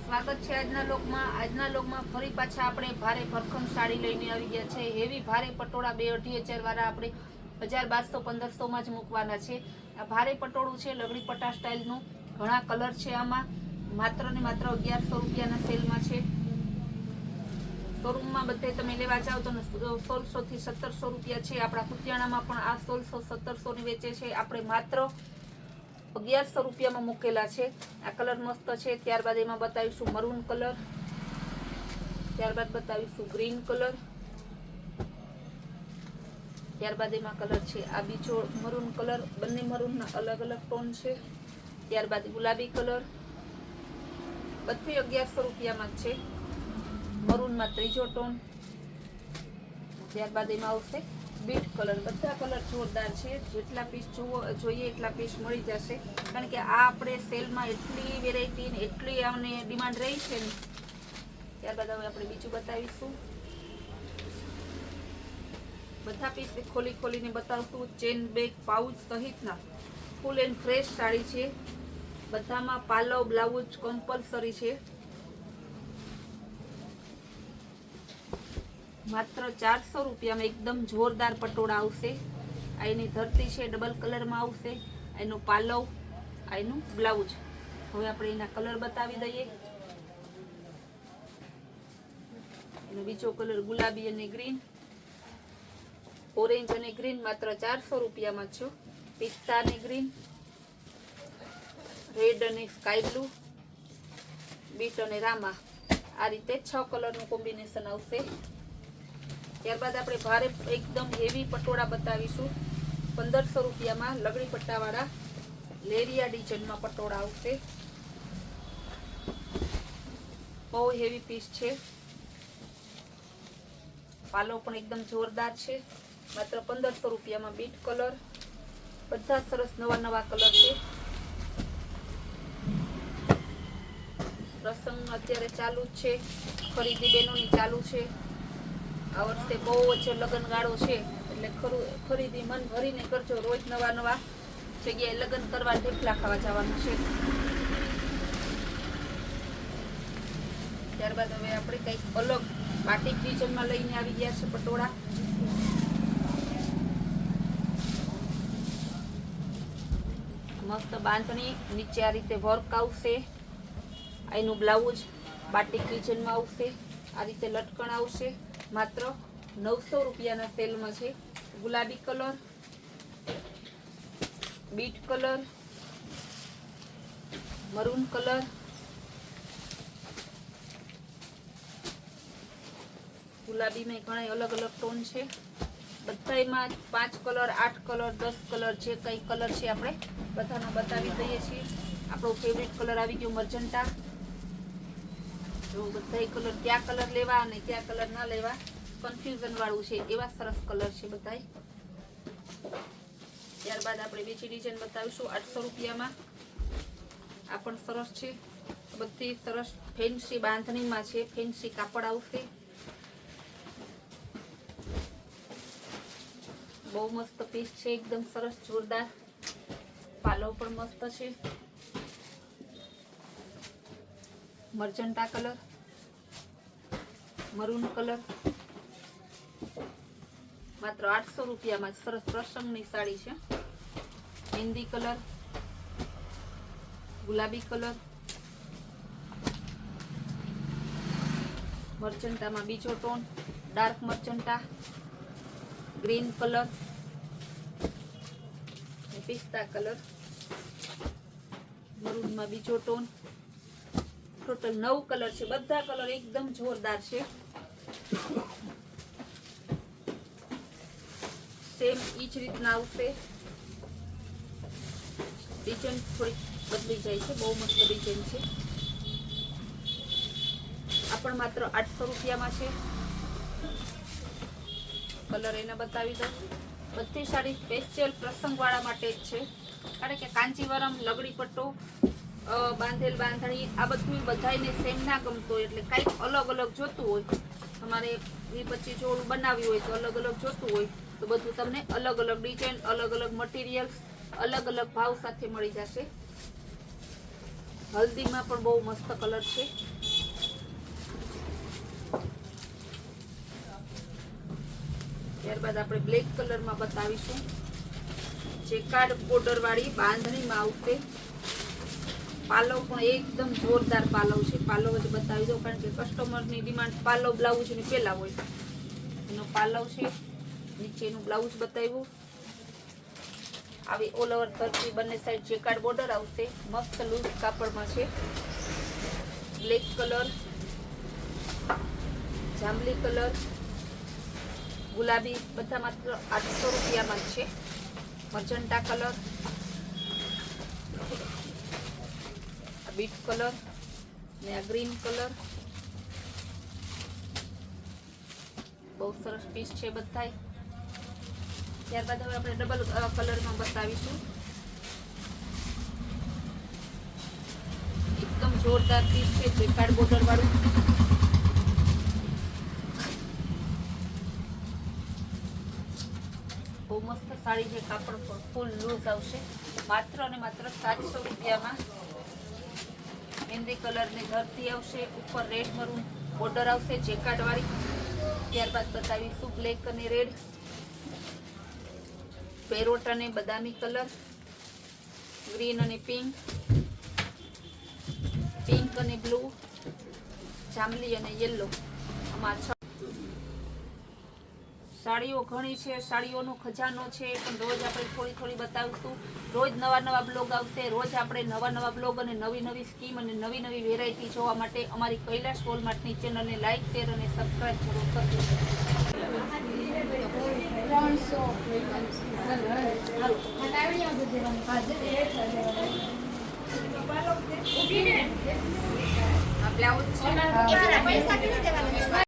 સ્વાગત છે આજના લોકમાં ફરી પાછા આપણે ભારે ભરખમ સાડી લઈને આવી ગયા છે। હેવી ભારે પટોળા 2-2.5 વાળા આપણે 1000, 1200, 1500 માં જ મૂકવાના છે। આ ભારે પટોળું છે લગડી પટ્ટા સ્ટાઇલનું, ઘણા કલર છે આમાં। માત્ર ને માત્ર 1100 રૂપિયાના સેલમાં છે। શોરૂમમાં બધે તમે લેવા જાઓ તો 1600 થી 1700 રૂપિયા છે। આપણા કુતિયાણામાં પણ આ 1600-1700 ની વેચે છે, આપણે માત્ર 1100 રૂપિયામાં મૂકેલા છે। આ કલર મસ્ત છે। ત્યારબાદ એમાં બતાવીશું મરૂન કલર, ત્યારબાદ બતાવીશું ગ્રીન કલર, ત્યારબાદ એમાં કલર છે આ બીજો મરૂન કલર, બંને મરૂનના અલગ અલગ ટોન છે। ત્યારબાદ ગુલાબી કલર, બધે 1100 રૂપિયામાં જ છે। મરૂનમાં ત્રીજો ટોન, ત્યારબાદ એમાં આવશે બીટ કલર। બધા કલર જોરદાર છે, જેટલા પીસ જોઈએ એટલા પીસ મળી જશે, કારણ કે આ આપણે સેલમાં એટલી વેરાયટી ને એટલી આમને ડિમાન્ડ રહી છે ને। ત્યારબાદ હવે આપણે બીજું બતાવીશું, બધા પીસ ખોલીને બતાવશું। ચેન બેગ પાઉચ સહિતના ફૂલ એન્ડ ફ્રેશ સાડી છે, બધામાં પાલવ બ્લાઉઝ કમ્પલસરી છે। માત્ર 400 રૂપિયામાં એકદમ જોરદાર પટોળા આવશે। આ એની ધરતી છે, ડબલ કલરમાં આવશે, એનું પાલવ, આ એનું બ્લાઉઝ। હવે આપણે એના કલર બતાવી દઈએ। એનો બીજો કલર ગુલાબી અને ગ્રીન, ઓરેન્જ અને ગ્રીન માત્ર 400 રૂપિયામાં છો। પિસ્તા અને ગ્રીન, રેડ અને સ્કાય બ્લુ, બીટ અને રામા, આ રીતે 6 કલરનું કોમ્બિનેશન આવશે। ત્યારબાદ આપણે ભારે એકદમ હેવી પટોળા બતાવીશું। 1500 રૂપિયામાં લગડી પટ્ટાવાળા લેરિયા ડિઝાઇનમાં પટોળા આવશે। બહુ હેવી પીસ છે, પાલો પણ એકદમ જોરદાર છે। માત્ર 1500 રૂપિયામાં બીટ કલર, બધા સરસ નવા કલર છે। પ્રસંગ અત્યારે ચાલુ જ છે, ખરીદી બહેનોની ચાલુ છે। આ વખતે બહુ જ લગ્ન ગાળો છે, એટલે ખરીદી મન ભરીને કરજો। રોજ નવા જગ્યાએ લગ્ન કરવા, ઢેફલા ખાવા જવાનું છે। ત્યારબાદ હવે આપણે કંઈક અલગ બાટિક ડિઝાઇનમાં લઈને આવી ગયા છે પટોળા। મસ્ત બાંધણી, નીચે આ રીતે વર્ક આવશે, એનું બ્લાઉઝ બાટિક ડિઝાઇનમાં આવશે, આ રીતે લટકણ આવશે। માત્ર 900 રૂપિયાના સેલમાં છે। ગુલાબી colour, beet colour, maroon colour, ગુલાબીમાં ઘણા અલગ અલગ ટોન છે। બધામાં 5 કલર, 8 કલર, 10 કલર, જે કઈ કલર છે આપણે બધાના બતાવી દઈએ છીએ। આપણો ફેવરેટ કલર આવી ગયો મર્જન્ટા। તો બધા કલર, કયા કલર લેવા અને કયા કલર ના લેવા કન્ફ્યુઝન વાળું છે, એવા સરસ કલર છે બધા। ત્યારબાદ આપણે બીજી ડિઝાઇન બતાવીશું 800 રૂપિયામાં। આ પણ સરસ છે, બધી સરસ ફેન્સી બાંધણીમાં છે, ફેન્સી કાપડ આવશે। બહુ મસ્ત પીસ છે, એકદમ સરસ જોરદાર, પાલવ પણ મસ્ત છે। મર્જન્ટા કલર, મરૂન કલર, માત્ર 800 રૂપિયામાં સરસ પ્રસંગની સાડી છે। મહેંદી કલર, ગુલાબી કલર, મર્જન્ટામાં બીજો tone dark magenta, green colour, પિસ્તા કલર, મરૂનમાં બીજો ટોન, ટોટલ 9 કલર છે। બધા કલર એકદમ જોરદાર છે। સેમ ઈ જ રીતના આવશે। ડિઝાઇન થોડીક બદલી જાય છે, બહુ મસ્ત ડિઝાઇન છે। આ પણ માત્ર 800 રૂપિયામાં છે। કલર એને બતાવી દઉં। બધી સાડી સ્પેશિયલ પ્રસંગવાળા માટે જ છે, કારણ કે કાંચીવરમ, લગડી પટ્ટો, બાંધેલ બાંધણી આ બધું બધાને સેમ ના ગમતું હોય, એટલે કંઈક અલગ અલગ જોતું હોય, તમારે 20-25 જોડું બનાવ્યું હોય તો અલગ અલગ જોતું હોય, તો બધું તમને અલગ અલગ ડિઝાઇન, અલગ અલગ મટીરિયલ્સ, અલગ અલગ ભાવ સાથે મળી જશે। હલ્દીમાં પણ બહુ મસ્ત કલર છે, ત્યારબાદ આપણે બ્લેક કલરમાં બતાવીશું. ચેકાર્ડ બોર્ડર વાળી બાંધણીમાં આવશે. પાલવ પણ એકદમ જોરદાર પાલવ છે. પાલવ જ બતાવી દો, કારણ કે કસ્ટમરની ડિમાન્ડ પાલવ બ્લાઉઝ ની પેલા હોય. એનો પાલવ છે. નીચેનું બ્લાઉઝ બતાવ્યું. આવી ઓલ ઓવર કરતી બંને સાઈડ ચેકાર્ડ બોર્ડર આવશે. મસ્ત લૂઝ કાપડમાં છે. બ્લેક કલર, જાંબલી કલર, ગુલાબી, બધા માત્ર 800 રૂપિયામાં જ છે. મજન્ટા કલર, બીટ કલર ને આ ગ્રીન કલર. બહુ સરસ પીસ છે બધાય. ત્યારબાદ હવે આપણે ડબલ કલરમાં બતાવીશું. એકદમ જોરદાર પીસ છે, ચેકાર્ડ બોર્ડર વાળું. બહુ મસ્ત સાડી છે. કાપડ પર ફૂલ લૂઝ આવશે. માત્ર અને માત્ર 700 રૂપિયામાં. મહેંદી કલરની ધરતી આવશે. ઉપર રેડ મરૂન બોર્ડર આવશે ચેકાર્ડ વાળી. ત્યારબાદ બતાવીશું બ્લેક અને રેડ, પેરોટ અને બદામી કલર, ગ્રીન અને પિંક, પિંક અને બ્લુ, જાંબલી અને યેલો. આમાં સાડીઓ ઘણી છે. સાડીઓનો ખજાનો છે, પણ રોજ આપણે થોડી થોડી બતાવીશું. રોજ નવા નવા બ્લોગ આવશે. રોજ આપણે નવા નવા બ્લોગ અને નવી નવી સ્કીમ અને નવી નવી વેરાયટી જોવા માટે અમારી કૈલાશ વોલમાર્ટની ચેનલને લાઈક, શેર અને સબસ્ક્રાઇબ જરૂર કરજો. 300